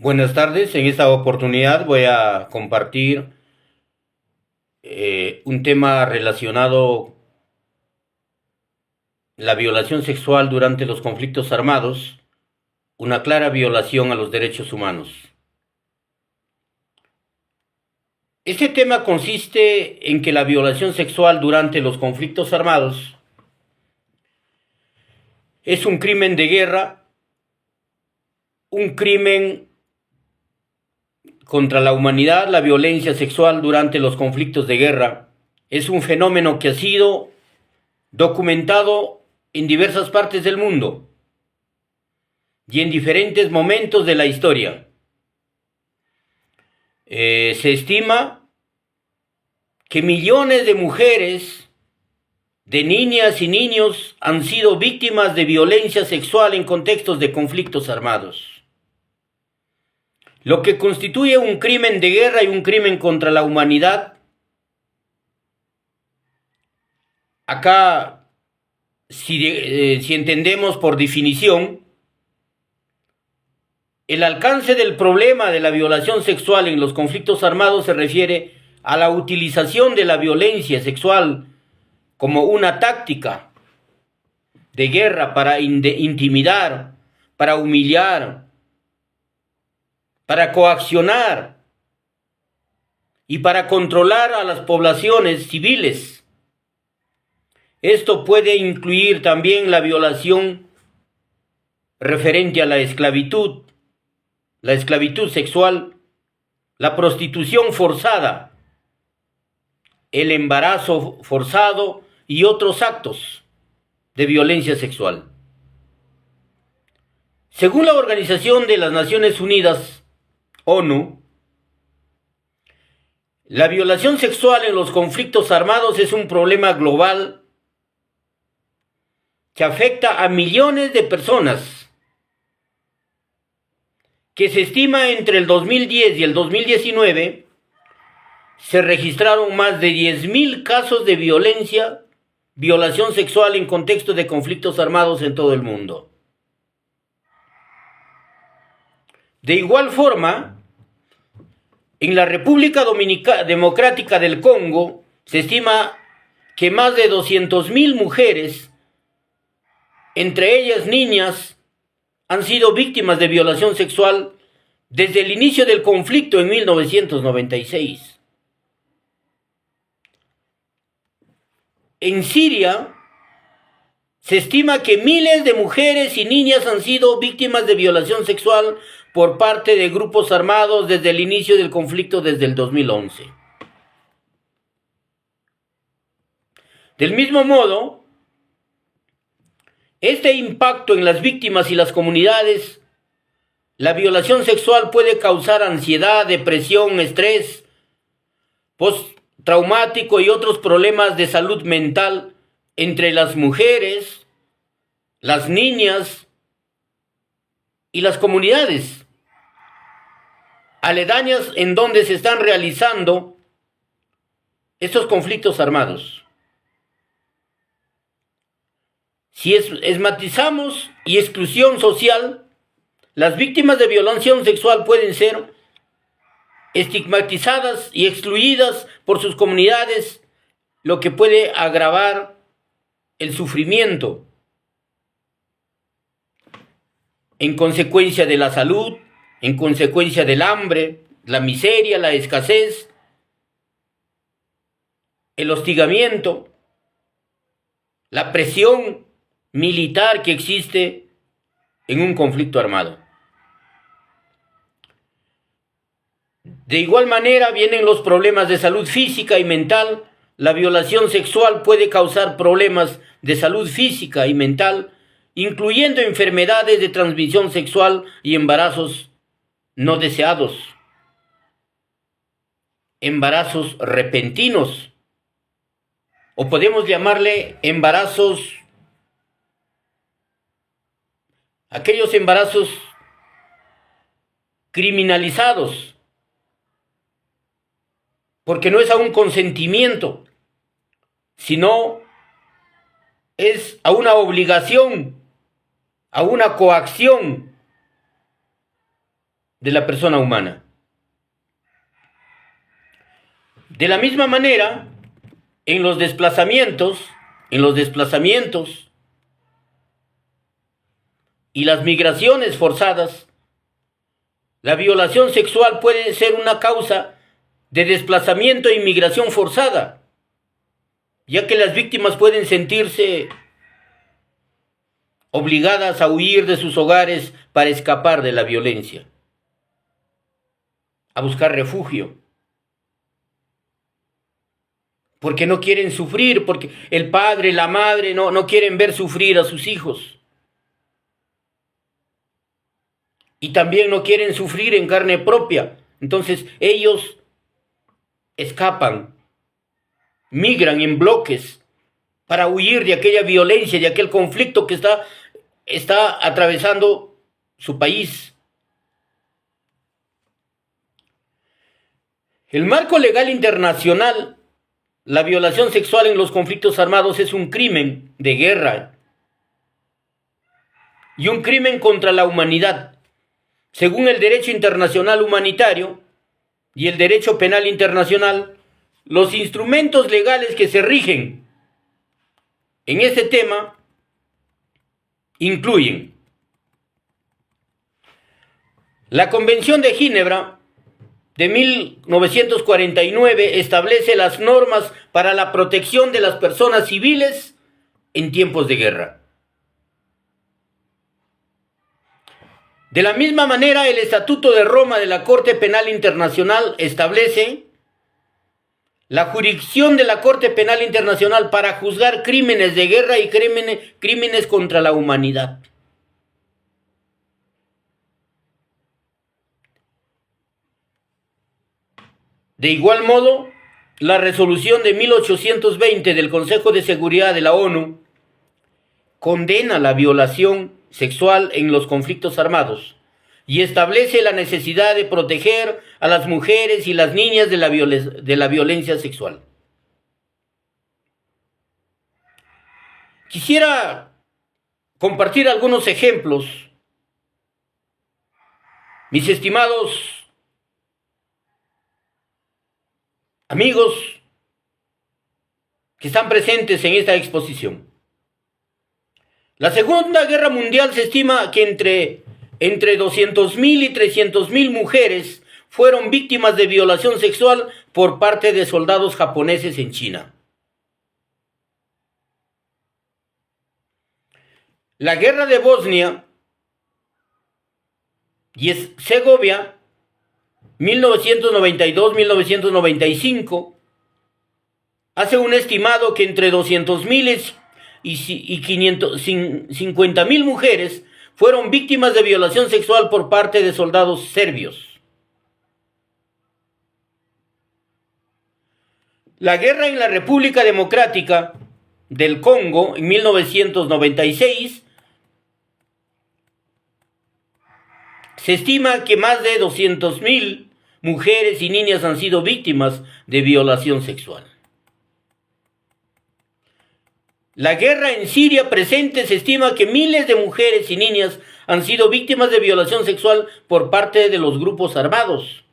Buenas tardes, en esta oportunidad voy a compartir un tema relacionado la violación sexual durante los conflictos armados, una clara violación a los derechos humanos. Este tema consiste en que la violación sexual durante los conflictos armados es un crimen de guerra, un crimen contra la humanidad. La violencia sexual durante los conflictos de guerra es un fenómeno que ha sido documentado en diversas partes del mundo y en diferentes momentos de la historia. Se estima que millones de mujeres, de niñas y niños han sido víctimas de violencia sexual en contextos de conflictos armados, lo que constituye un crimen de guerra y un crimen contra la humanidad. Acá, si entendemos por definición, el alcance del problema de la violación sexual en los conflictos armados se refiere a la utilización de la violencia sexual como una táctica de guerra para intimidar, para humillar, para coaccionar y para controlar a las poblaciones civiles. Esto puede incluir también la violación referente a la esclavitud sexual, la prostitución forzada, el embarazo forzado y otros actos de violencia sexual. Según la Organización de las Naciones Unidas, ONU, la violación sexual en los conflictos armados es un problema global que afecta a millones de personas, que se estima entre el 2010 y el 2019 se registraron más de 10.000 casos de violación sexual en contexto de conflictos armados en todo el mundo. De igual forma, en la República Democrática del Congo se estima que más de 200.000 mujeres, entre ellas niñas, han sido víctimas de violación sexual desde el inicio del conflicto en 1996. En Siria, se estima que miles de mujeres y niñas han sido víctimas de violación sexual por parte de grupos armados desde el inicio del conflicto, desde el 2011. Del mismo modo, este impacto en las víctimas y las comunidades, la violación sexual puede causar ansiedad, depresión, estrés postraumático y otros problemas de salud mental entre las mujeres, las niñas y las comunidades aledañas en donde se están realizando estos conflictos armados. Si estigmatizamos y exclusión social, las víctimas de violación sexual pueden ser estigmatizadas y excluidas por sus comunidades, lo que puede agravar el sufrimiento en consecuencia de la salud, en consecuencia del hambre, la miseria, la escasez, el hostigamiento, la presión militar que existe en un conflicto armado. De igual manera vienen los problemas de salud física y mental. La violación sexual puede causar problemas de salud física y mental, incluyendo enfermedades de transmisión sexual y embarazos no deseados, embarazos repentinos, o podemos llamarle aquellos embarazos criminalizados, porque no es a un consentimiento, sino es a una obligación, a una coacción de la persona humana. De la misma manera, en los desplazamientos y las migraciones forzadas, la violación sexual puede ser una causa de desplazamiento e inmigración forzada, ya que las víctimas pueden sentirse obligadas a huir de sus hogares para escapar de la violencia, a buscar refugio, porque no quieren sufrir, porque el padre, la madre no quieren ver sufrir a sus hijos. Y también no quieren sufrir en carne propia. Entonces ellos escapan, migran en bloques para huir de aquella violencia, de aquel conflicto que está atravesando su país. El marco legal internacional, la violación sexual en los conflictos armados es un crimen de guerra y un crimen contra la humanidad. Según el derecho internacional humanitario y el derecho penal internacional, los instrumentos legales que se rigen en este tema incluyen la Convención de Ginebra de 1949, establece las normas para la protección de las personas civiles en tiempos de guerra. De la misma manera, el Estatuto de Roma de la Corte Penal Internacional establece la jurisdicción de la Corte Penal Internacional para juzgar crímenes de guerra y crímenes contra la humanidad. De igual modo, la resolución de 1820 del Consejo de Seguridad de la ONU condena la violación sexual en los conflictos armados y establece la necesidad de proteger a las mujeres y las niñas de la violencia sexual. Quisiera compartir algunos ejemplos, mis estimados amigos que están presentes en esta exposición. La Segunda Guerra Mundial se estima que entre 200.000 y 300.000 mujeres fueron víctimas de violación sexual por parte de soldados japoneses en China. La Guerra de Bosnia y Herzegovina, 1992-1995, hace un estimado que entre 200.000 y 50.000 mujeres fueron víctimas de violación sexual por parte de soldados serbios. La guerra en la República Democrática del Congo en 1996, se estima que más de 200.000 mujeres y niñas han sido víctimas de violación sexual. La guerra en Siria presente se estima que miles de mujeres y niñas han sido víctimas de violación sexual por parte de los grupos armados.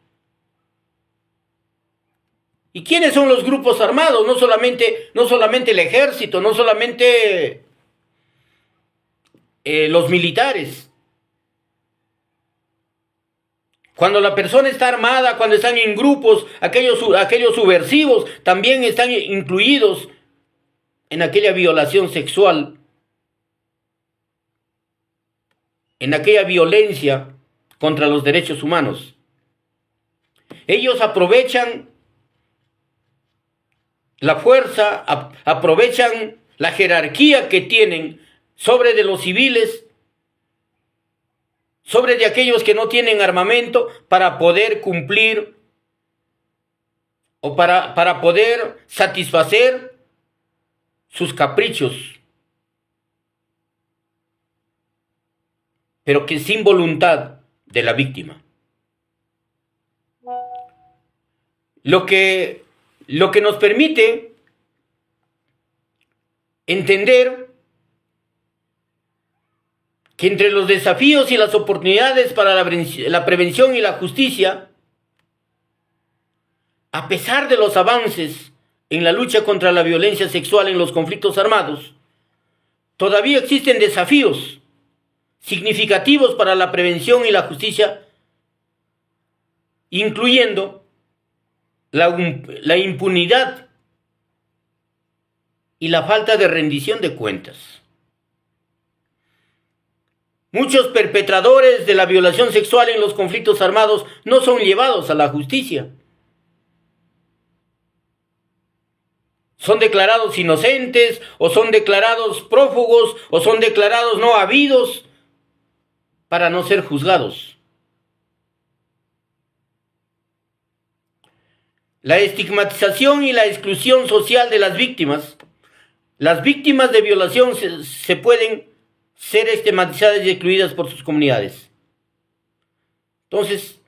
¿Y quiénes son los grupos armados? No solamente el ejército, no solamente los militares. Cuando la persona está armada, cuando están en grupos, aquellos subversivos también están incluidos en aquella violación sexual, en aquella violencia contra los derechos humanos. Ellos aprovechan la fuerza, aprovechan la jerarquía que tienen sobre de los civiles, sobre de aquellos que no tienen armamento, para poder cumplir o para poder satisfacer sus caprichos, pero que sin voluntad de la víctima. Lo que nos permite entender que entre los desafíos y las oportunidades para la prevención y la justicia, a pesar de los avances en la lucha contra la violencia sexual en los conflictos armados, todavía existen desafíos significativos para la prevención y la justicia, incluyendo la impunidad y la falta de rendición de cuentas. Muchos perpetradores de la violación sexual en los conflictos armados no son llevados a la justicia. Son declarados inocentes, o son declarados prófugos, o son declarados no habidos para no ser juzgados. La estigmatización y la exclusión social de las víctimas. Las víctimas de violación se pueden ser estigmatizadas y excluidas por sus comunidades. Entonces,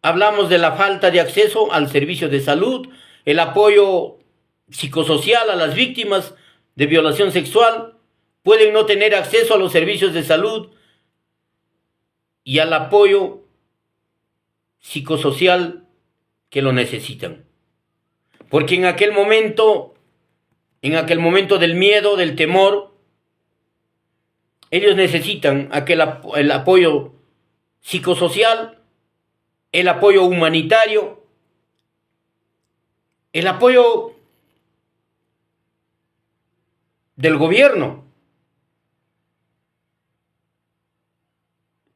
hablamos de la falta de acceso al servicio de salud, el apoyo psicosocial a las víctimas de violación sexual, pueden no tener acceso a los servicios de salud y al apoyo psicosocial que lo necesitan. Porque en aquel momento del miedo, del temor, ellos necesitan el apoyo psicosocial, el apoyo humanitario, el apoyo del gobierno.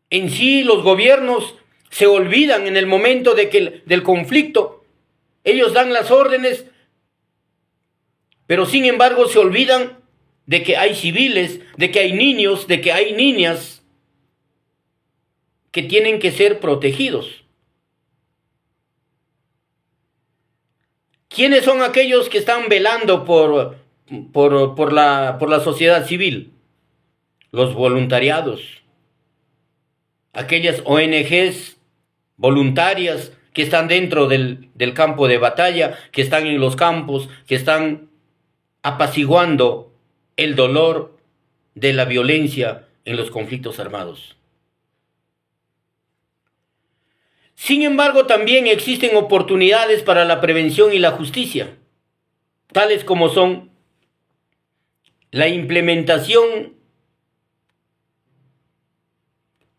En sí, los gobiernos se olvidan en el momento del conflicto. Ellos dan las órdenes, pero sin embargo se olvidan de que hay civiles, de que hay niños, de que hay niñas que tienen que ser protegidos. ¿Quiénes son aquellos que están velando por la sociedad civil? Los voluntariados, aquellas ONGs voluntarias que están dentro del campo de batalla, que están en los campos, que están apaciguando el dolor de la violencia en los conflictos armados. Sin embargo, también existen oportunidades para la prevención y la justicia, tales como son la implementación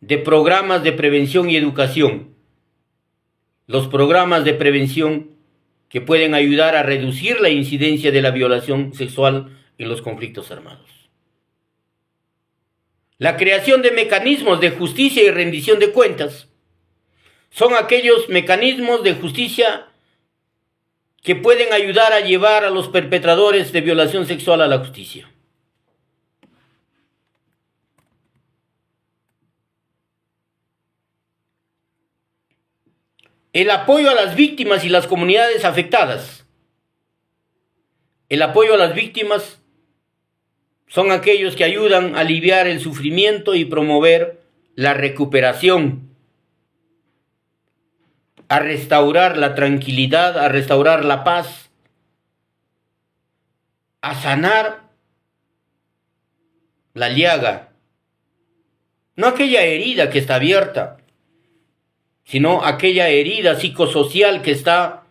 de programas de prevención y educación, los programas de prevención que pueden ayudar a reducir la incidencia de la violación sexual en los conflictos armados. La creación de mecanismos de justicia y rendición de cuentas son aquellos mecanismos de justicia que pueden ayudar a llevar a los perpetradores de violación sexual a la justicia. El apoyo a las víctimas y las comunidades afectadas. El apoyo a las víctimas son aquellos que ayudan a aliviar el sufrimiento y promover la recuperación, a restaurar la tranquilidad, a restaurar la paz, a sanar la llaga, no aquella herida que está abierta, sino aquella herida psicosocial que está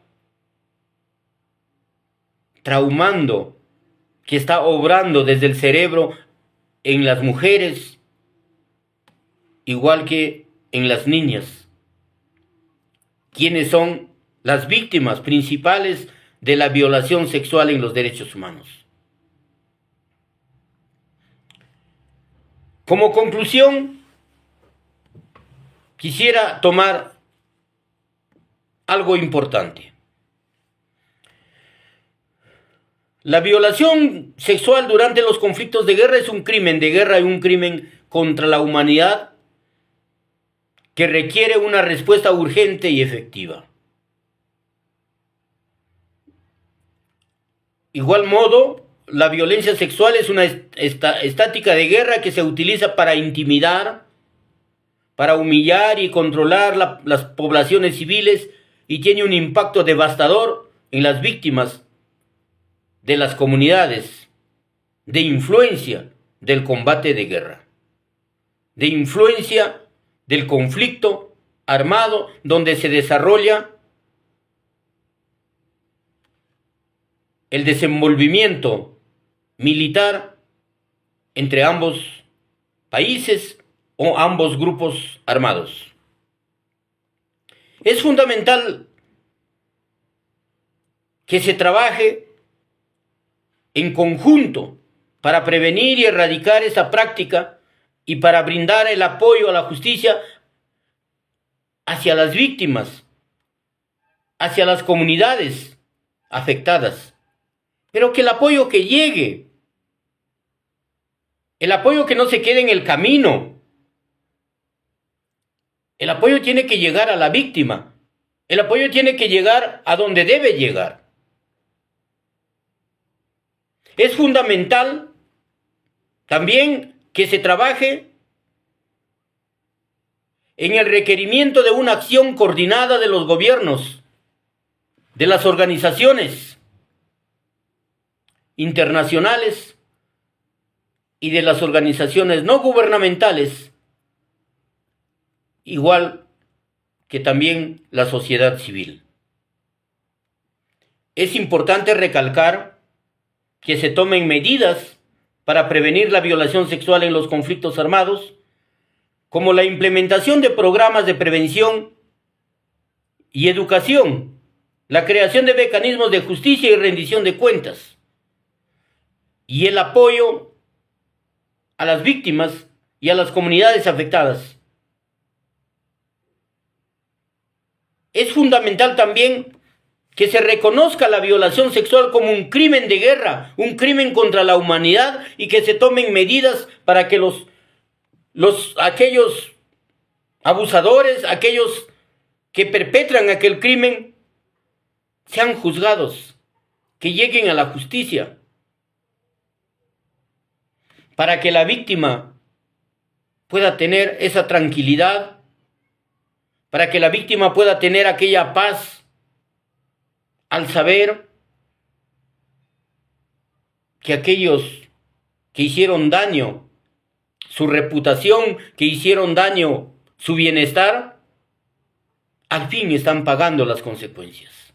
traumando, que está obrando desde el cerebro en las mujeres, igual que en las niñas, quienes son las víctimas principales de la violación sexual en los derechos humanos. Como conclusión, quisiera tomar algo importante. La violación sexual durante los conflictos de guerra es un crimen de guerra y un crimen contra la humanidad que requiere una respuesta urgente y efectiva. Igual modo, la violencia sexual es una estática de guerra que se utiliza para intimidar, para humillar y controlar las poblaciones civiles y tiene un impacto devastador en las víctimas de las comunidades de influencia del combate de guerra. de influencia del conflicto armado donde se desarrolla el desenvolvimiento militar entre ambos países o ambos grupos armados. Es fundamental que se trabaje en conjunto para prevenir y erradicar esa práctica y para brindar el apoyo a la justicia hacia las víctimas, hacia las comunidades afectadas. Pero que el apoyo que llegue, el apoyo que no se quede en el camino, el apoyo tiene que llegar a la víctima, el apoyo tiene que llegar a donde debe llegar. Es fundamental también que se trabaje en el requerimiento de una acción coordinada de los gobiernos, de las organizaciones internacionales y de las organizaciones no gubernamentales, igual que también la sociedad civil. Es importante recalcar que se tomen medidas para prevenir la violación sexual en los conflictos armados, como la implementación de programas de prevención y educación, la creación de mecanismos de justicia y rendición de cuentas, y el apoyo a las víctimas y a las comunidades afectadas. Es fundamental también que se reconozca la violación sexual como un crimen de guerra, un crimen contra la humanidad, y que se tomen medidas para que aquellos abusadores, aquellos que perpetran aquel crimen, sean juzgados, que lleguen a la justicia, para que la víctima pueda tener esa tranquilidad, para que la víctima pueda tener aquella paz al saber que aquellos que hicieron daño, su reputación, que hicieron daño, su bienestar, al fin están pagando las consecuencias.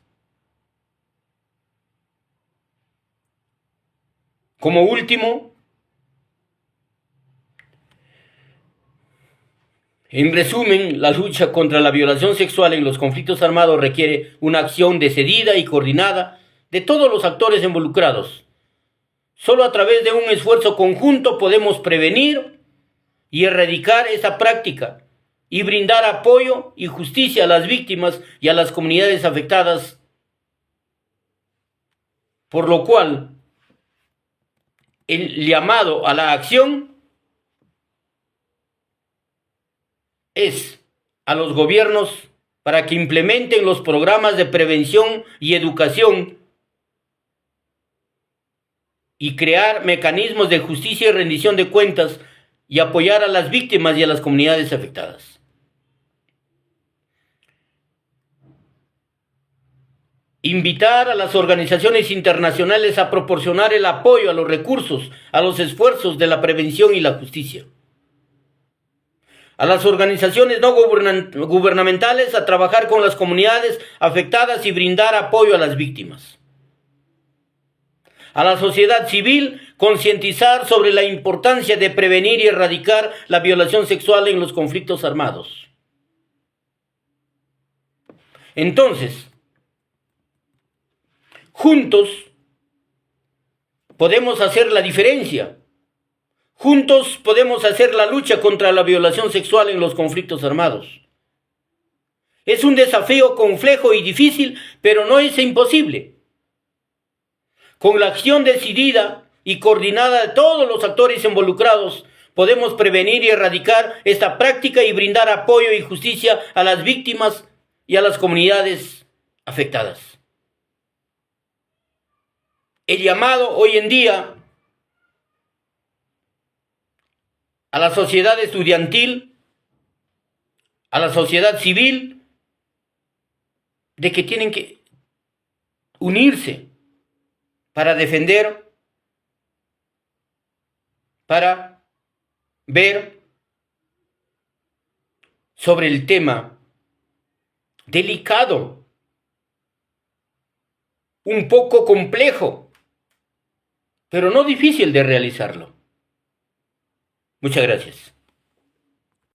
Como último, en resumen, la lucha contra la violación sexual en los conflictos armados requiere una acción decidida y coordinada de todos los actores involucrados. Solo a través de un esfuerzo conjunto podemos prevenir y erradicar esa práctica y brindar apoyo y justicia a las víctimas y a las comunidades afectadas, por lo cual el llamado a la acción es a los gobiernos para que implementen los programas de prevención y educación y crear mecanismos de justicia y rendición de cuentas y apoyar a las víctimas y a las comunidades afectadas. Invitar a las organizaciones internacionales a proporcionar el apoyo a los recursos, a los esfuerzos de la prevención y la justicia. A las organizaciones no gubernamentales a trabajar con las comunidades afectadas y brindar apoyo a las víctimas. A la sociedad civil, concientizar sobre la importancia de prevenir y erradicar la violación sexual en los conflictos armados. Entonces, juntos podemos hacer la diferencia. Juntos podemos hacer la lucha contra la violación sexual en los conflictos armados. Es un desafío complejo y difícil, pero no es imposible. Con la acción decidida y coordinada de todos los actores involucrados, podemos prevenir y erradicar esta práctica y brindar apoyo y justicia a las víctimas y a las comunidades afectadas. El llamado hoy en día a la sociedad estudiantil, a la sociedad civil, de que tienen que unirse para defender, para ver sobre el tema delicado, un poco complejo, pero no difícil de realizarlo. Muchas gracias.